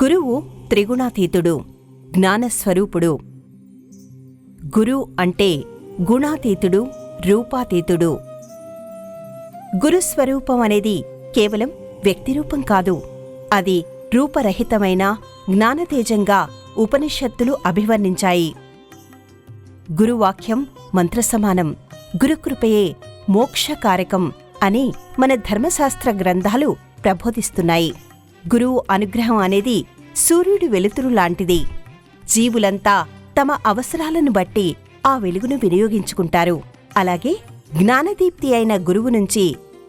గురువు త్రిగుణాతీతుడు, జ్ఞానస్వరూపుడు. గురు అంటే గుణాతీతుడు, రూపాతీతుడు. గురుస్వరూపం అనేది కేవలం వ్యక్తిరూపం కాదు, అది రూపరహితమైన జ్ఞానతేజంగా ఉపనిషత్తులు అభివర్ణించాయి. గురువాక్యం మంత్రసమానం, గురుకృపయే మోక్షకారకం అని మన ధర్మశాస్త్ర గ్రంథాలు ప్రబోధిస్తున్నాయి. గురువు అనుగ్రహం అనేది సూర్యుడి వెలుతురు లాంటిది. జీవులంతా తమ అవసరాలను బట్టి ఆ వెలుగును వినియోగించుకుంటారు. అలాగే జ్ఞానదీప్తి అయిన గురువు నుంచి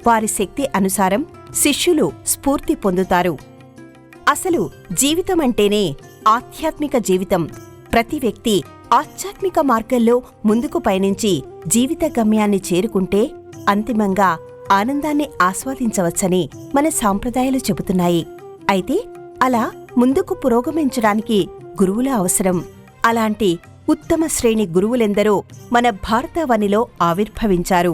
వారి శక్తి అనుసారం శిష్యులు స్ఫూర్తి పొందుతారు. అసలు జీవితమంటేనే ఆధ్యాత్మిక జీవితం. ప్రతి వ్యక్తి ఆధ్యాత్మిక మార్గంలో ముందుకు పయనించి జీవిత గమ్యాన్ని చేరుకుంటే అంతిమంగా ఆనందాన్ని ఆస్వాదించవచ్చని మన సాంప్రదాయాలు చెబుతున్నాయి. అయితే అలా ముందుకు పురోగమించడానికి గురువుల అవసరం. అలాంటి ఉత్తమ శ్రేణి గురువులెందరో మన భారతావనిలో ఆవిర్భవించారు.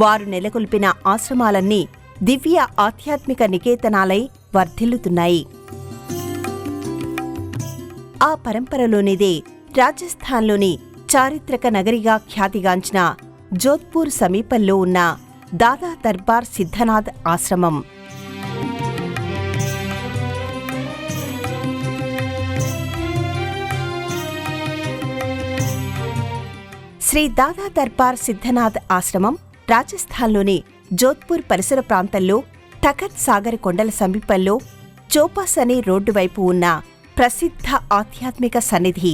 వారు నెలకొల్పిన ఆశ్రమాలన్నీ దివ్య ఆధ్యాత్మిక నికేతనాలై వర్ధిల్లుతున్నాయి. ఆ పరంపరలోనిదే రాజస్థాన్లోని చారిత్రక నగరిగా ఖ్యాతిగాంచిన జోధ్పూర్ సమీపంలో ఉన్న దాదా దర్బార్ సిద్ధనాథ్ ఆశ్రమం. శ్రీ దాదా దర్బార్ సిద్ధనాథ్ ఆశ్రమం రాజస్థాన్లోని జోధ్పూర్ పరిసర ప్రాంతంలో తఖత్ సాగర్ కొండల సమీపంలో చోపాస్ అనే రోడ్డు వైపు ఉన్న ప్రసిద్ధ ఆధ్యాత్మిక సన్నిధి.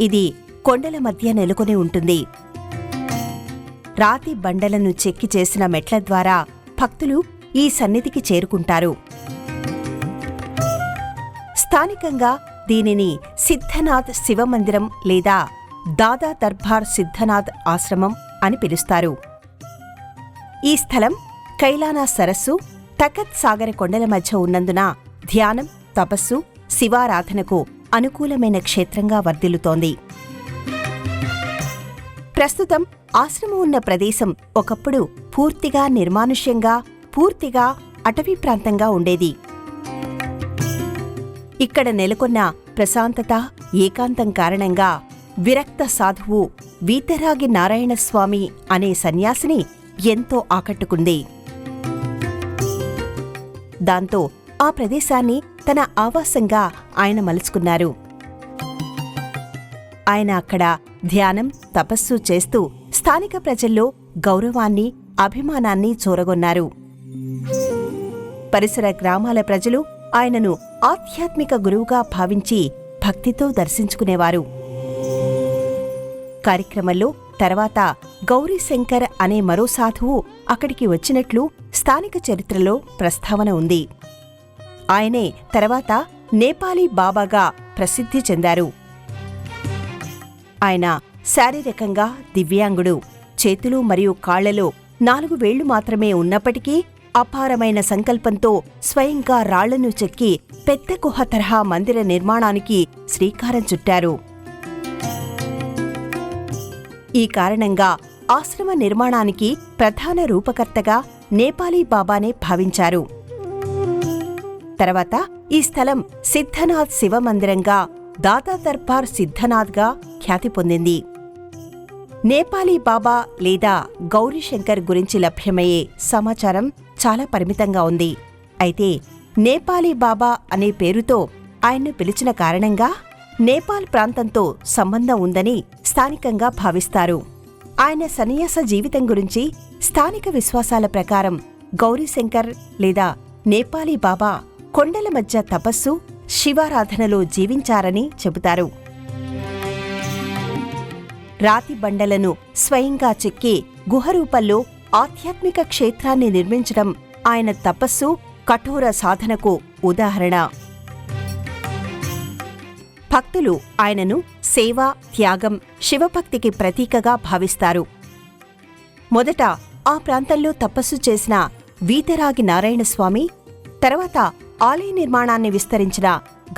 ఇది కొండల మధ్య నెలకొని ఉంటుంది. రాతి బండలను చెక్కి చేసిన మెట్ల ద్వారా భక్తులు ఈ సన్నిధికి చేరుకుంటారు. స్థానికంగా దీనిని సిద్ధనాథ్ శివమందిరం లేదా దాదా దర్బార్ సిద్ధనాథ్ ఆశ్రమం అని పిలుస్తారు. ఈ స్థలం కైలానా సరస్సు, తఖత్ సాగర కొండల మధ్య ఉన్నందున ధ్యానం, తపస్సు, శివారాధనకు అనుకూలమైన క్షేత్రంగా వర్ధిల్లుతోంది. ప్రస్తుతం ఆశ్రమం ఉన్న ప్రదేశం ఒకప్పుడు పూర్తిగా నిర్మానుష్యంగా, పూర్తిగా అటవీ ప్రాంతంగా ఉండేది. ఇక్కడ నెలకొన్న ప్రశాంతత, ఏకాంతం కారణంగా విరక్త సాధువు వీతరాగి నారాయణస్వామి అనే సన్యాసిని ఎంతో ఆకట్టుకుంది. దాంతో ఆ ప్రదేశాన్ని తన ఆవాసంగా ఆయన మలుచుకున్నారు. ఆయన అక్కడ ధ్యానం, తపస్సు చేస్తూ స్థానిక ప్రజల్లో గౌరవాన్ని, అభిమానాన్ని చూరగొన్నారు. పరిసర గ్రామాల ప్రజలు ఆయనను ఆధ్యాత్మిక గురువుగా భావించి భక్తితో దర్శించుకునేవారు. కార్యక్రమంలో తర్వాత గౌరీశంకర్ అనే మరో సాధువు అక్కడికి వచ్చినట్లు స్థానిక చరిత్రలో ప్రస్తావన ఉంది. ఆయనే తర్వాత నేపాలీ బాబాగా ప్రసిద్ధి చెందారు. ఆయన శారీరకంగా దివ్యాంగుడు. చేతులు మరియు కాళ్లలో 4 వేళ్లు మాత్రమే ఉన్నప్పటికీ అపారమైన సంకల్పంతో స్వయంగా రాళ్లను చెక్కి పెద్ద గుహ తరహా మందిర నిర్మాణానికి శ్రీకారం చుట్టారు. ఈ కారణంగా ఆశ్రమ నిర్మాణానికి ప్రధాన రూపకర్తగా నేపాలీ బాబానే భావించారు. తర్వాత ఈ స్థలం సిద్ధనాథ్ శివమందిరంగా దాదా దర్బార్ సిద్ధనాథ్గా ఖ్యాతి పొందింది. నేపాలీ బాబా లేదా గౌరీశంకర్ గురించి లభ్యమయ్యే సమాచారం చాలా పరిమితంగా ఉంది. అయితే నేపాలీ బాబా అనే పేరుతో ఆయన్ను పిలిచిన కారణంగా నేపాల్ ప్రాంతంతో సంబంధం ఉందని స్థానికంగా భావిస్తారు. ఆయన సన్యాస జీవితం గురించి స్థానిక విశ్వాసాల ప్రకారం గౌరీశంకర్ లేదా నేపాలీ బాబా కొండల మధ్య తపస్సు, శివారాధనలో జీవించారని చెబుతారు. రాతి బండలను స్వయంగా చెక్కి గుహరూపంలో ఆధ్యాత్మిక క్షేత్రాన్ని నిర్మించడం ఆయన తపస్సు, కఠోర సాధనకు ఉదాహరణ. భక్తులు ఆయనను సేవ, త్యాగం, శివభక్తికి ప్రతీకగా భావిస్తారు. మొదట ఆ ప్రాంతంలో తపస్సు చేసిన వీతరాగి నారాయణస్వామి, తర్వాత ఆలయ నిర్మాణాన్ని విస్తరించిన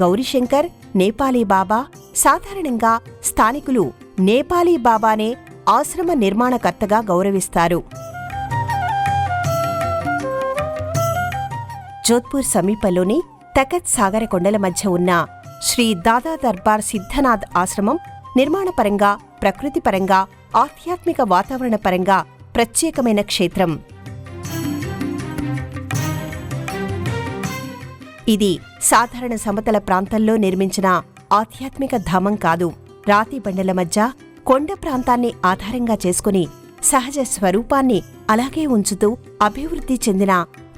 గౌరీశంకర్, నేపాలీ బాబా, సాధారణంగా స్థానికులు నేపాలీ బాబానే ఆశ్రమ నిర్మాణకర్తగా గౌరవిస్తారు. జోధ్పూర్ సమీపంలోని తఖత్ సాగర కొండల మధ్య ఉన్న శ్రీ దాదా దర్బార్ సిద్ధనాథ్ ఆశ్రమం నిర్మాణపరంగా, ప్రకృతిపరంగా, ఆధ్యాత్మిక వాతావరణపరంగా ప్రత్యేకమైన క్షేత్రం. ఇది సాధారణ సమతల ప్రాంతంలో నిర్మించిన ఆధ్యాత్మిక ధామం కాదు. రాతి బండల మధ్య కొండ ప్రాంతాన్ని ఆధారంగా చేసుకుని సహజ స్వరూపాన్ని అలాగే ఉంచుతూ అభివృద్ధి చెందిన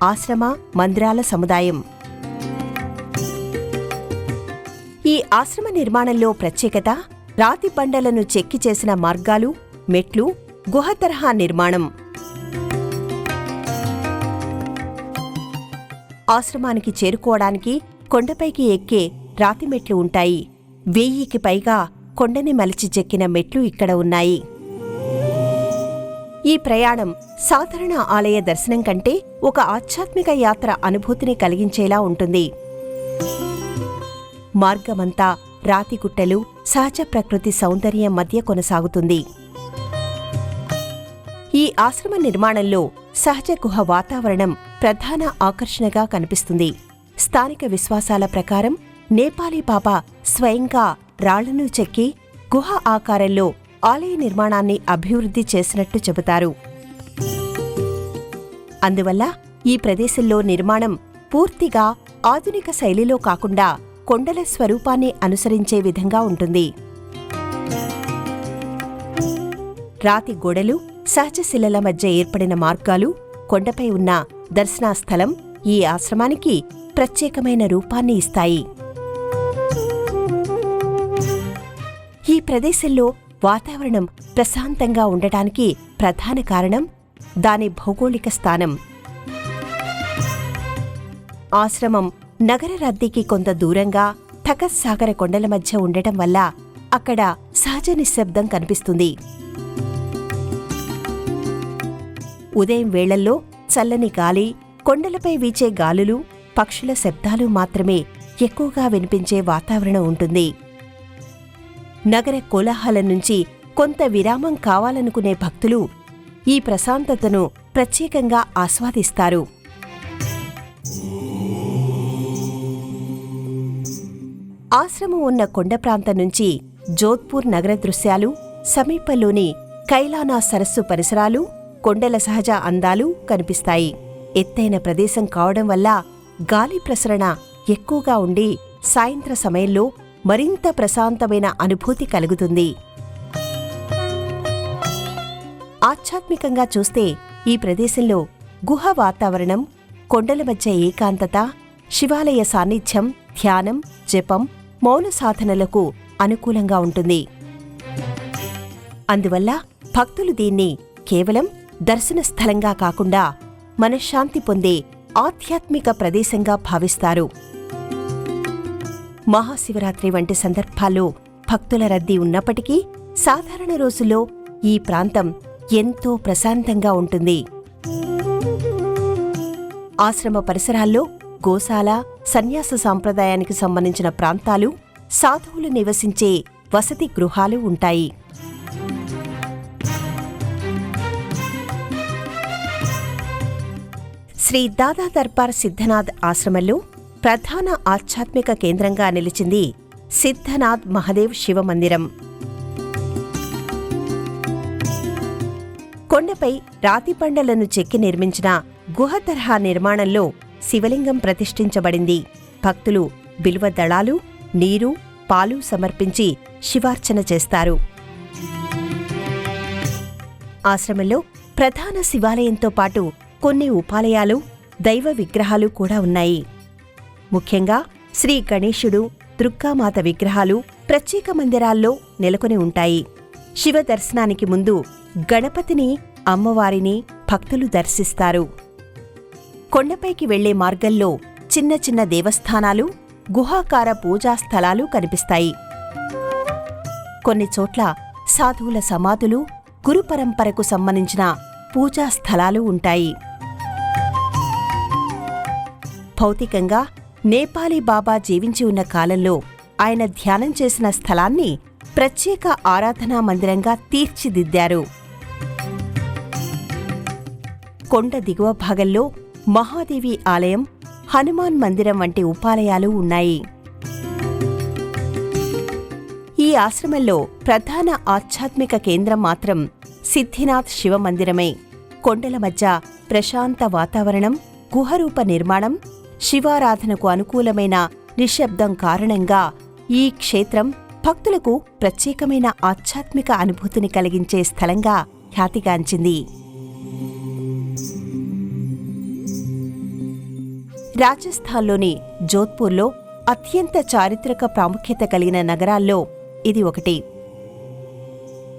ఆశ్రమ, మందిరాల సముదాయం. ఈ ఆశ్రమ నిర్మాణంలో ప్రత్యేకత రాతి బండలను చెక్కి చేసిన మార్గాలు, మెట్లు, గుహ తరహా నిర్మాణం. ఆశ్రమానికి చేరుకోవడానికి కొండపైకి ఎక్కే రాతి మెట్లు ఉంటాయి. 1000కి పైగా కొండని మలిచి చెక్కిన మెట్లు ఇక్కడ ఉన్నాయి. ఈ ప్రయాణం సాధారణ ఆలయ దర్శనం కంటే ఒక ఆధ్యాత్మిక యాత్ర అనుభూతిని కలిగించేలా ఉంటుంది. మార్గమంతా రాతిగుట్టలు, సహజ ప్రకృతి సౌందర్యం మధ్య కొనసాగుతుంది. ఈ ఆశ్రమ నిర్మాణంలో సహజ గుహ వాతావరణం ప్రధాన ఆకర్షణగా కనిపిస్తుంది. స్థానిక విశ్వాసాల ప్రకారం నేపాలీ బాబా స్వయంగా రాళ్లను చెక్కి గుహ ఆకారంలో ఆలయ నిర్మాణాన్ని అభివృద్ధి చేసినట్టు చెబుతారు. అందువల్ల ఈ ప్రదేశంలో నిర్మాణం పూర్తిగా ఆధునిక శైలిలో కాకుండా కొండల స్వరూపాన్ని అనుసరించే విధంగా ఉంటుంది. రాతి గోడలు, సహజ శిలల మధ్య ఏర్పడిన మార్గాలు, కొండపై ఉన్న దర్శనా స్థలం ఈ ఆశ్రమానికి ప్రత్యేకమైన రూపాన్ని ఇస్తాయి. ఈ ప్రదేశంలో వాతావరణం ప్రశాంతంగా ఉండటానికి ప్రధాన కారణం దాని భౌగోళిక స్థానం. ఆశ్రమం నగర రద్దీకి కొంత దూరంగా తఖత్ సాగర కొండల మధ్య ఉండటం వల్ల అక్కడ సహజ నిశ్శబ్దం కనిపిస్తుంది. ఉదయం వేళల్లో చల్లని గాలి, కొండలపై వీచే గాలులు, పక్షుల శబ్దాలు మాత్రమే ఎక్కువగా వినిపించే వాతావరణం ఉంటుంది. నగర కోలాహలం నుంచి కొంత విరామం కావాలనుకునే భక్తులు ఈ ప్రశాంతతను ప్రత్యేకంగా ఆస్వాదిస్తారు. ఆశ్రమం ఉన్న కొండ ప్రాంతం నుంచి జోధ్పూర్ నగర దృశ్యాలు, సమీపంలోని కైలానా సరస్సు పరిసరాలు, కొండల సహజ అందాలు కనిపిస్తాయి. ఎత్తైన ప్రదేశం కావడం వల్ల గాలి ప్రసరణ ఎక్కువగా ఉండి సాయంత్ర సమయంలో మరింత ప్రశాంతమైన అనుభూతి కలుగుతుంది. ఆధ్యాత్మికంగా చూస్తే ఈ ప్రదేశంలో గుహ వాతావరణం, కొండల మధ్య ఏకాంతత, శివాలయ సాన్నిధ్యం, ధ్యానం, జపం, మౌన సాధనలకు అనుకూలంగా ఉంటుంది. అందువల్ల భక్తులు దీన్ని కేవలం దర్శన స్థలంగా కాకుండా మనశ్శాంతి పొందే ఆధ్యాత్మిక ప్రదేశంగా భావిస్తారు. మహాశివరాత్రి వంటి సందర్భాల్లో భక్తుల రద్దీ ఉన్నప్పటికీ సాధారణ రోజుల్లో ఈ ప్రాంతం ఎంతో ప్రశాంతంగా ఉంటుంది. ఆశ్రమ పరిసరాల్లో గోశాల, సన్యాస సాంప్రదాయానికి సంబంధించిన ప్రాంతాలు, సాధువులు నివసించే వసతి గృహాలు ఉంటాయి. శ్రీ దాదా దర్బార్ సిద్ధనాథ్ ఆశ్రమంలో ప్రధాన ఆధ్యాత్మిక కేంద్రంగా నిలిచింది సిద్ధనాథ్ మహాదేవ్ శివ మందిరం. కొండపై రాతి బండలను చెక్కి నిర్మించిన గుహ తరహా నిర్మాణంలో శివలింగం ప్రతిష్ఠించబడింది. భక్తులు బిల్వ దళాలు, నీరు, పాలు సమర్పించి శివార్చన చేస్తారు. ఆశ్రమంలో ప్రధాన శివాలయంతో పాటు కొన్ని ఉపాలయాలు, దైవ విగ్రహాలు కూడా ఉన్నాయి. ముఖ్యంగా శ్రీ గణేశుడు, దుర్గామాత విగ్రహాలు ప్రత్యేక మందిరాల్లో నెలకొని ఉంటాయి. శివ దర్శనానికి ముందు గణపతిని, అమ్మవారిని భక్తులు దర్శిస్తారు. కొండపైకి వెళ్లే మార్గంలో చిన్న చిన్న దేవస్థానాలు, గుహాకార పూజా స్థలాలు కనిపిస్తాయి. కొన్ని చోట్ల సాధువుల సమాధులు, గురు పరంపరకు సంబంధించిన పూజా స్థలాలు ఉంటాయి. భౌతికంగా నేపాలీ బాబా జీవించి ఉన్న కాలంలో ఆయన ధ్యానం చేసిన స్థలాన్ని ప్రత్యేక ఆరాధనా మందిరంగా తీర్చిదిద్దారు. కొండ దిగువ భాగంలో మహాదేవి ఆలయం, హనుమాన్ మందిరం వంటి ఉపాలయాలు ఉన్నాయి. ఈ ఆశ్రమంలో ప్రధాన ఆధ్యాత్మిక కేంద్రం మాత్రం సిద్ధినాథ్ శివమందిరమే. కొండల మధ్య ప్రశాంత వాతావరణం, గుహరూప నిర్మాణం, శివారాధనకు అనుకూలమైన నిశ్శబ్దం కారణంగా ఈ క్షేత్రం భక్తులకు ప్రత్యేకమైన ఆధ్యాత్మిక అనుభూతిని కలిగించే స్థలంగా ఖ్యాతిగాంచింది. రాజస్థాన్లోని జోధ్పూర్లో అత్యంత చారిత్రక ప్రాముఖ్యత కలిగిన నగరాల్లో ఇది ఒకటి.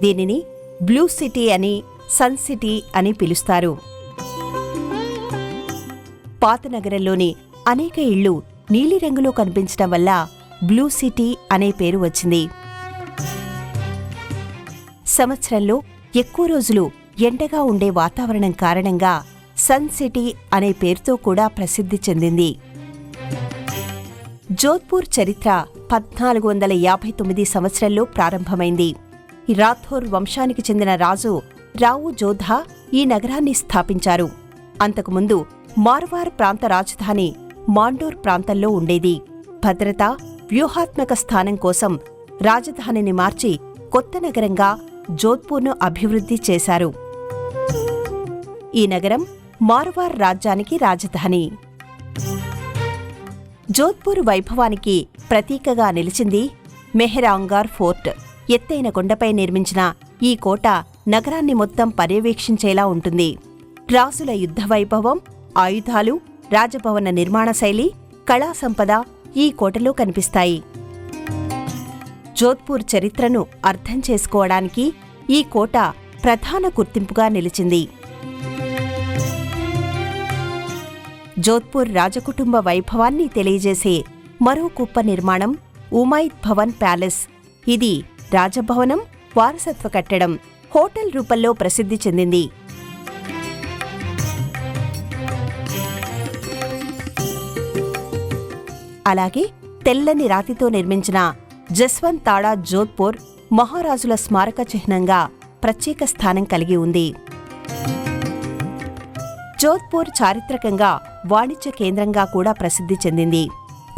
దీనిని బ్లూ సిటీ అని, సన్ సిటీ అని పిలుస్తారు. పాత నగరంలోని అనేక ఇళ్లు నీలిరంగులో కనిపించడం వల్ల బ్లూ సిటీ అనే పేరు వచ్చింది. సంవత్సరంలో ఎక్కువ రోజులు ఎండగా ఉండే వాతావరణం కారణంగా సన్ సిటీ అనే పేరుతో కూడా ప్రసిద్ధి చెందింది. జోధ్పూర్ చరిత్ర 1459 సంవత్సరంలో ప్రారంభమైంది. రాథోర్ వంశానికి చెందిన రాజు రావు జోధా ఈ నగరాన్ని స్థాపించారు. అంతకుముందు మార్వార్ ప్రాంత రాజధాని మాండోర్ ప్రాంతంలో ఉండేది. భద్రత, వ్యూహాత్మక స్థానం కోసం రాజధానిని మార్చి కొత్త నగరంగా జోధ్పూర్ను అభివృద్ధి చేశారు. ఈ నగరం మార్వార్ రాజ్యానికి రాజధాని. జోధ్పూర్ వైభవానికి ప్రతీకగా నిలిచింది మెహరాంగార్ ఫోర్ట్. ఎత్తైన కొండపై నిర్మించిన ఈ కోట నగరాన్ని మొత్తం పర్యవేక్షించేలా ఉంటుంది. రాజుల యుద్ధ వైభవం, ఆయుధాలు, రాజభవన నిర్మాణ శైలి, కళా సంపద ఈ కోటలో కనిపిస్తాయి. జోధ్పూర్ చరిత్రను అర్థం చేసుకోవడానికి ఈ కోట ప్రధాన గుర్తింపుగా నిలిచింది. జోధ్పూర్ రాజకుటుంబ వైభవాన్ని తెలియజేసే మరో గొప్ప నిర్మాణం ఉమైద్ భవన్ ప్యాలెస్. ఇది రాజభవనం, వారసత్వ కట్టడం, హోటల్ రూపంలో ప్రసిద్ధి చెందింది. అలాగే తెల్లని రాతితో నిర్మించిన జస్వంత్ తాడా జోధ్పూర్ మహారాజుల స్మారక చిహ్నంగా ప్రత్యేక స్థానం కలిగి ఉంది. జోధ్పూర్ చారిత్రకంగా వాణిజ్య కేంద్రంగా కూడా ప్రసిద్ధి చెందింది.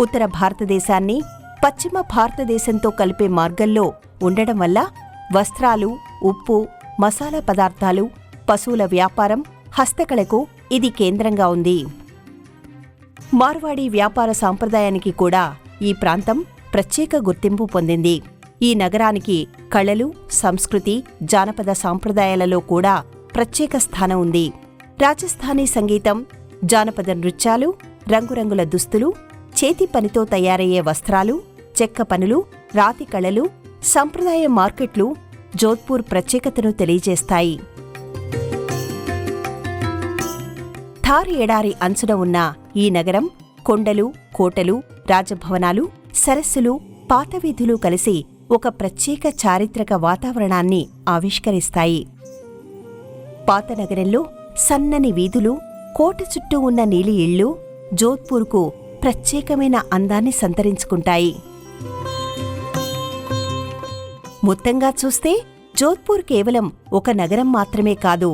ఉత్తర భారతదేశాన్ని పశ్చిమ భారతదేశంతో కలిపే మార్గంలో ఉండడం వల్ల వస్త్రాలు, ఉప్పు, మసాలా పదార్థాలు, పశువుల వ్యాపారం, హస్తకళకు ఇది కేంద్రంగా ఉంది. మార్వాడీ వ్యాపార సాంప్రదాయానికి కూడా ఈ ప్రాంతం ప్రత్యేక గుర్తింపు పొందింది. ఈ నగరానికి కళలు, సంస్కృతి, జానపద సాంప్రదాయాలలో కూడా ప్రత్యేక స్థానం ఉంది. రాజస్థానీ సంగీతం, జానపద నృత్యాలు, రంగురంగుల దుస్తులు, చేతి పనితో తయారయ్యే వస్త్రాలు, చెక్క పనులు, రాతి కళలు, సంప్రదాయ మార్కెట్లు జోధ్పూర్ ప్రత్యేకతను తెలియజేస్తాయి. థార్ ఎడారి అంచున ఉన్న ఈ నగరం కొండలు, కోటలు, రాజభవనాలు, సరస్సులు, పాత వీధులు కలిసి ఒక ప్రత్యేక చారిత్రక వాతావరణాన్ని ఆవిష్కరిస్తాయి. పాత నగరంలో సన్నని వీధులు, కోట చుట్టూ ఉన్న నీలి ఇళ్ళు జోధ్పూర్కు ప్రత్యేకమైన అందాన్ని సంతరించుకుంటాయి. మొత్తంగా చూస్తే జోధ్పూర్ కేవలం ఒక నగరం మాత్రమే కాదు,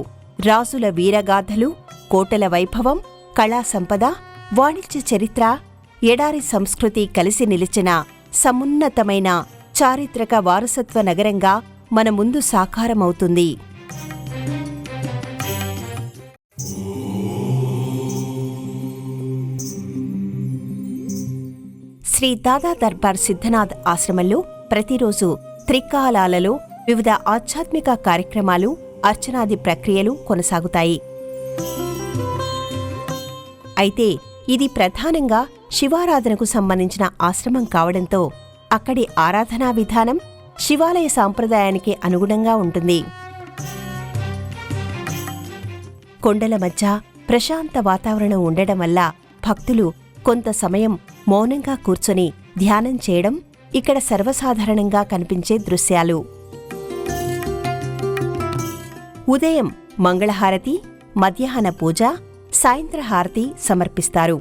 రాజుల వీరగాథలు, కోటల వైభవం, కళా సంపద, వాణిజ్య చరిత్ర, ఎడారి సంస్కృతి కలిసి నిలిచిన సమున్నతమైన చారిత్రక వారసత్వ నగరంగా మన ముందు సాకారమవుతుంది. శ్రీ దాదా దర్బార్ సిద్ధనాథ్ ఆశ్రమంలో ప్రతిరోజు త్రికాలాలలో వివిధ ఆధ్యాత్మిక కార్యక్రమాలు, అర్చనాది ప్రక్రియలు కొనసాగుతాయి. అయితే ఇది ప్రధానంగా శివారాధనకు సంబంధించిన ఆశ్రమం కావడంతో అక్కడి ఆరాధనా విధానం శివాలయ సాంప్రదాయానికి అనుగుణంగా ఉంటుంది. కొండల మధ్య ప్రశాంత వాతావరణం ఉండడం వల్ల భక్తులు కొంత సమయం మౌనంగా కూర్చొని ధ్యానం చేయడం ఇక్కడ సర్వసాధారణంగా కనిపించే దృశ్యాలు. ఉదయం మంగళహారతి, మధ్యాహ్న పూజ, సాయంత్ర హారతి సమర్పిస్తారు.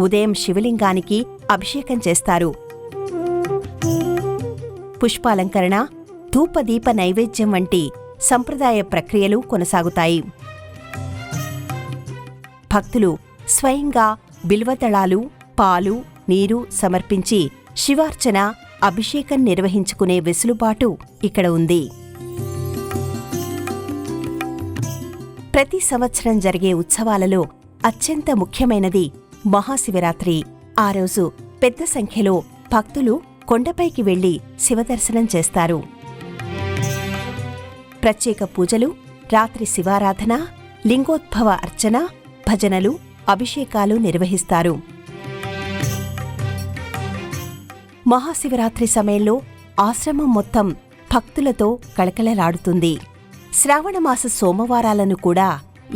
ఉదయం శివలింగానికి అభిషేకం చేస్తారు. పుష్పాలంకరణ, ధూపదీప నైవేద్యం వంటి సంప్రదాయ ప్రక్రియలు కొనసాగుతాయి. భక్తులు స్వయంగా బిల్వదళాలు, పాలు, నీరు సమర్పించి శివార్చన, అభిషేకం నిర్వహించుకునే వెసులుబాటు ఇక్కడ ఉంది. ప్రతి సంవత్సరం జరిగే ఉత్సవాలలో అత్యంత ముఖ్యమైనది మహాశివరాత్రి. ఆ రోజు పెద్ద సంఖ్యలో భక్తులు కొండపైకి వెళ్లి శివదర్శనం చేస్తారు. ప్రత్యేక పూజలు, రాత్రి శివారాధన, లింగోద్భవ అర్చన, భజనలు, అభిషేకాలు నిర్వహిస్తారు. మహాశివరాత్రి సమయంలో ఆశ్రమం మొత్తం భక్తులతో కళకళలాడుతుంది. శ్రావణమాస సోమవారాలను కూడా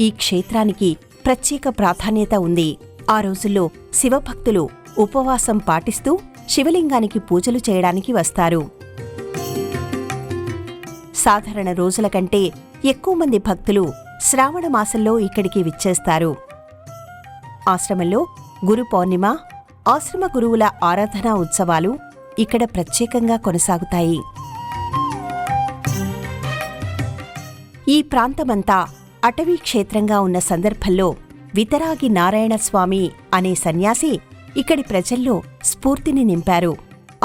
ఈ క్షేత్రానికి ప్రత్యేక ప్రాధాన్యత ఉంది. ఆ రోజుల్లో శివభక్తులు ఉపవాసం పాటిస్తూ శివలింగానికి పూజలు చేయడానికి వస్తారు. సాధారణ రోజుల కంటే ఎక్కువ మంది భక్తులు శ్రావణమాసంలో ఇక్కడికి విచ్చేస్తారు. ఆశ్రమంలో గురు పౌర్ణిమ, ఆశ్రమ గురువుల ఆరాధనా ఉత్సవాలు ఇక్కడ ప్రత్యేకంగా కొనసాగుతాయి. ఈ ప్రాంతమంతా అటవీ క్షేత్రంగా ఉన్న సందర్భంలో వితరాగి నారాయణస్వామి అనే సన్యాసి ఇక్కడి ప్రజల్లో స్ఫూర్తిని నింపారు,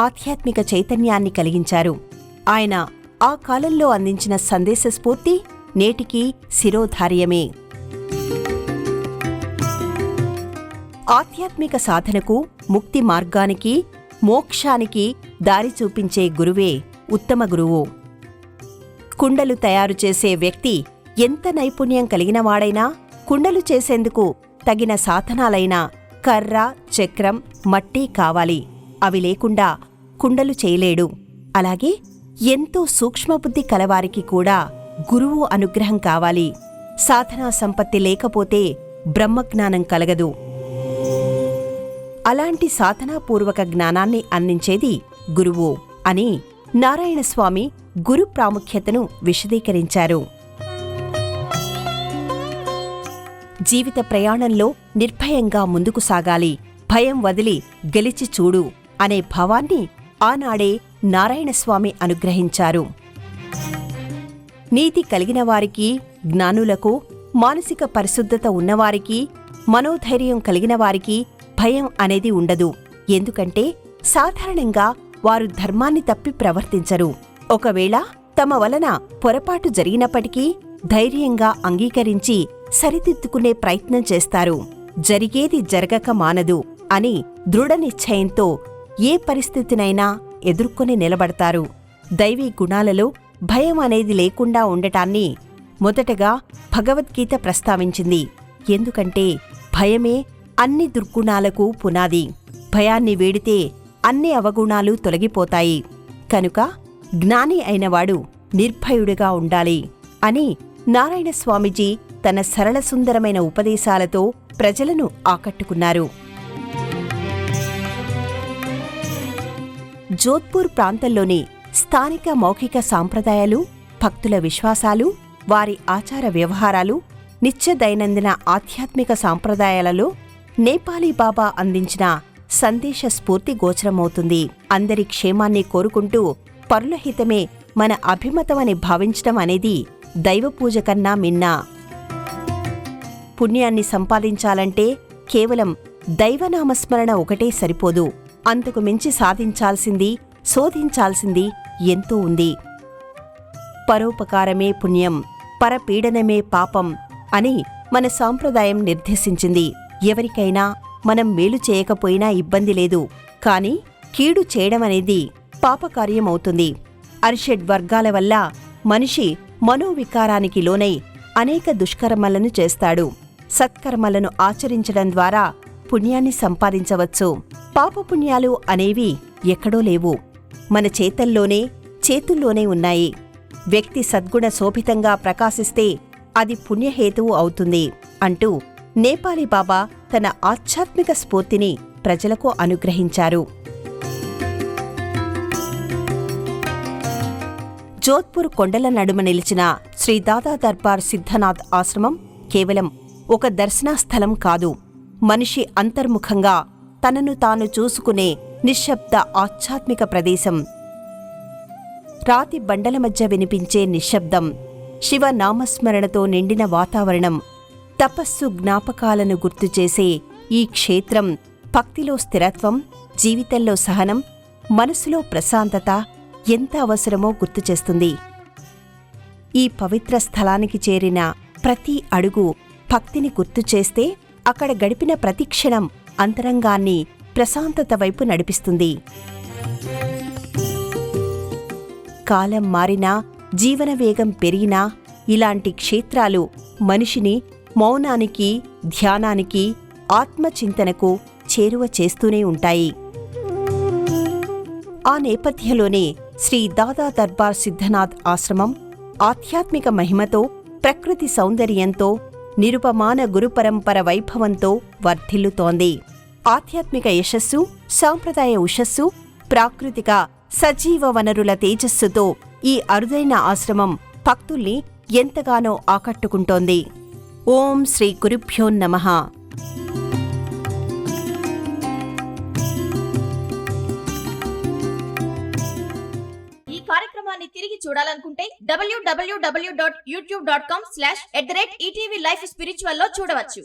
ఆధ్యాత్మిక చైతన్యాన్ని కలిగించారు. ఆయన ఆ కాలంలో అందించిన సందేశ స్ఫూర్తి నేటికీ శిరోధార్యమే. ఆధ్యాత్మిక సాధనకు, ముక్తి మార్గానికి, మోక్షానికి దారి చూపించే గురువే ఉత్తమ గురువు. కుండలు తయారు చేసే వ్యక్తి ఎంత నైపుణ్యం కలిగినవాడైనా కుండలు చేసేందుకు తగిన సాధనాలైన కర్ర, చక్రం, మట్టి కావాలి. అవి లేకుండా కుండలు చేయలేడు. అలాగే ఎంతో సూక్ష్మబుద్ధి కలవారికి కూడా గురువు అనుగ్రహం కావాలి. సాధనా సంపత్తి లేకపోతే బ్రహ్మజ్ఞానం కలగదు. అలాంటి సాధనాపూర్వక జ్ఞానాన్ని అందించేది గురువు అని నారాయణస్వామి గురు ప్రాముఖ్యతను విశదీకరించారు. జీవిత ప్రయాణంలో నిర్భయంగా ముందుకు సాగాలి, భయం వదిలి గెలిచి చూడు అనే భావాన్ని ఆనాడే నారాయణస్వామి అనుగ్రహించారు. నీతి కలిగినవారికి, జ్ఞానులకు, మానసిక పరిశుద్ధత ఉన్నవారికి, మనోధైర్యం కలిగినవారికి భయం అనేది ఉండదు. ఎందుకంటే సాధారణంగా వారు ధర్మాన్ని తప్పి ప్రవర్తించరు. ఒకవేళ తమ వలన పొరపాటు జరిగినప్పటికీ ధైర్యంగా అంగీకరించి సరిదిద్దుకునే ప్రయత్నం చేస్తారు. జరిగేది జరగక మానదు అని దృఢ నిశ్చయంతో ఏ పరిస్థితినైనా ఎదుర్కొని నిలబడతారు. దైవీ గుణాలలో భయం అనేది లేకుండా ఉండటాన్ని మొదటగా భగవద్గీత ప్రస్తావించింది. ఎందుకంటే భయమే అన్ని దుర్గుణాలకు పునాది. భయాన్ని వీడితే అన్ని అవగుణాలు తొలగిపోతాయి. కనుక జ్ఞాని అయినవాడు నిర్భయుడిగా ఉండాలి అని నారాయణస్వామిజీ తన సరళ సుందరమైన ఉపదేశాలతో ప్రజలను ఆకట్టుకున్నారు. జోధ్పూర్ ప్రాంతంలోని స్థానిక మౌఖిక సాంప్రదాయాలు, భక్తుల విశ్వాసాలు, వారి ఆచార వ్యవహారాలు, నిత్య దైనందిన ఆధ్యాత్మిక సాంప్రదాయాలలో నేపాలీ బాబా అందించిన సందేశ స్ఫూర్తి గోచరమవుతుంది. అందరి క్షేమాన్ని కోరుకుంటూ పరుల హితమే మన అభిమతమని భావించడం అనేది దైవపూజ కన్నా మిన్న. పుణ్యాన్ని సంపాదించాలంటే కేవలం దైవనామస్మరణ ఒకటే సరిపోదు. అంతకు మించి సాధించాల్సింది, శోధించాల్సింది ఎంతో ఉంది. పరోపకారమే పుణ్యం, పరపీడనమే పాపం అని మన సాంప్రదాయం నిర్దేశించింది. ఎవరికైనా మనం మేలు చేయకపోయినా ఇబ్బంది లేదు, కాని కీడు చేయడమనేది పాపకార్యమవుతుంది. అరిషడ్ వర్గాల వల్ల మనిషి మనోవికారానికి లోనై అనేక దుష్కర్మలను చేస్తాడు. సత్కర్మలను ఆచరించడం ద్వారా పుణ్యాన్ని సంపాదించవచ్చు. పాపపుణ్యాలు అనేవి ఎక్కడో లేవు, మన చేతుల్లోనే ఉన్నాయి. వ్యక్తి సద్గుణ శోభితంగా ప్రకాశిస్తే అది పుణ్యహేతువు అవుతుంది అంటూ నేపాలీ బాబా తన ఆధ్యాత్మిక స్ఫూర్తిని ప్రజలకు అనుగ్రహించారు. జోధ్పూర్ కొండల నడుమ నిలిచిన శ్రీ దాదా దర్బార్ సిద్ధనాథ్ ఆశ్రమం కేవలం ఒక దర్శనా స్థలం కాదు, మనిషి అంతర్ముఖంగా తనను తాను చూసుకునే నిశ్శబ్ద ఆధ్యాత్మిక ప్రదేశం. రాతి బండల మధ్య వినిపించే నిశ్శబ్దం, శివ నామస్మరణతో నిండిన వాతావరణం, తపస్సు జ్ఞాపకాలను గుర్తుచేసే ఈ క్షేత్రం భక్తిలో స్థిరత్వం, జీవితంలో సహనం, మనసులో ప్రశాంతత ఎంత అవసరమో గుర్తుచేస్తుంది. ఈ పవిత్ర స్థలానికి చేరిన ప్రతి అడుగు భక్తిని గుర్తుచేస్తే అక్కడ గడిపిన ప్రతి క్షణం అంతరంగాన్ని ప్రశాంతత వైపు నడిపిస్తుంది. కాలం మారినా, జీవన వేగం పెరిగినా ఇలాంటి క్షేత్రాలు మనిషిని మౌనానికి, ధ్యానానికి, ఆత్మచింతనకు చేరువ చేస్తూనే ఉంటాయి. ఆ నేపథ్యంలోనే శ్రీ దాదా దర్బార్ సిద్ధనాథ్ ఆశ్రమం ఆధ్యాత్మిక మహిమతో, ప్రకృతి సౌందర్యంతో, నిరుపమాన గురుపరంపర వైభవంతో వర్ధిల్లుతోంది. ఆధ్యాత్మిక యశస్సు, సాంప్రదాయ ఉషస్సు, ప్రాకృతిక సజీవ వనరుల తేజస్సుతో ఈ అరుదైన ఆశ్రమం భక్తుల్ని ఎంతగానో ఆకట్టుకుంటోంది. ఓం శ్రీ గురుభ్యో నమః. ఈ కార్యక్రమాన్ని తిరిగి చూడాలనుకుంటే www.youtube.com/@ETV Life Spiritual లో చూడవచ్చు.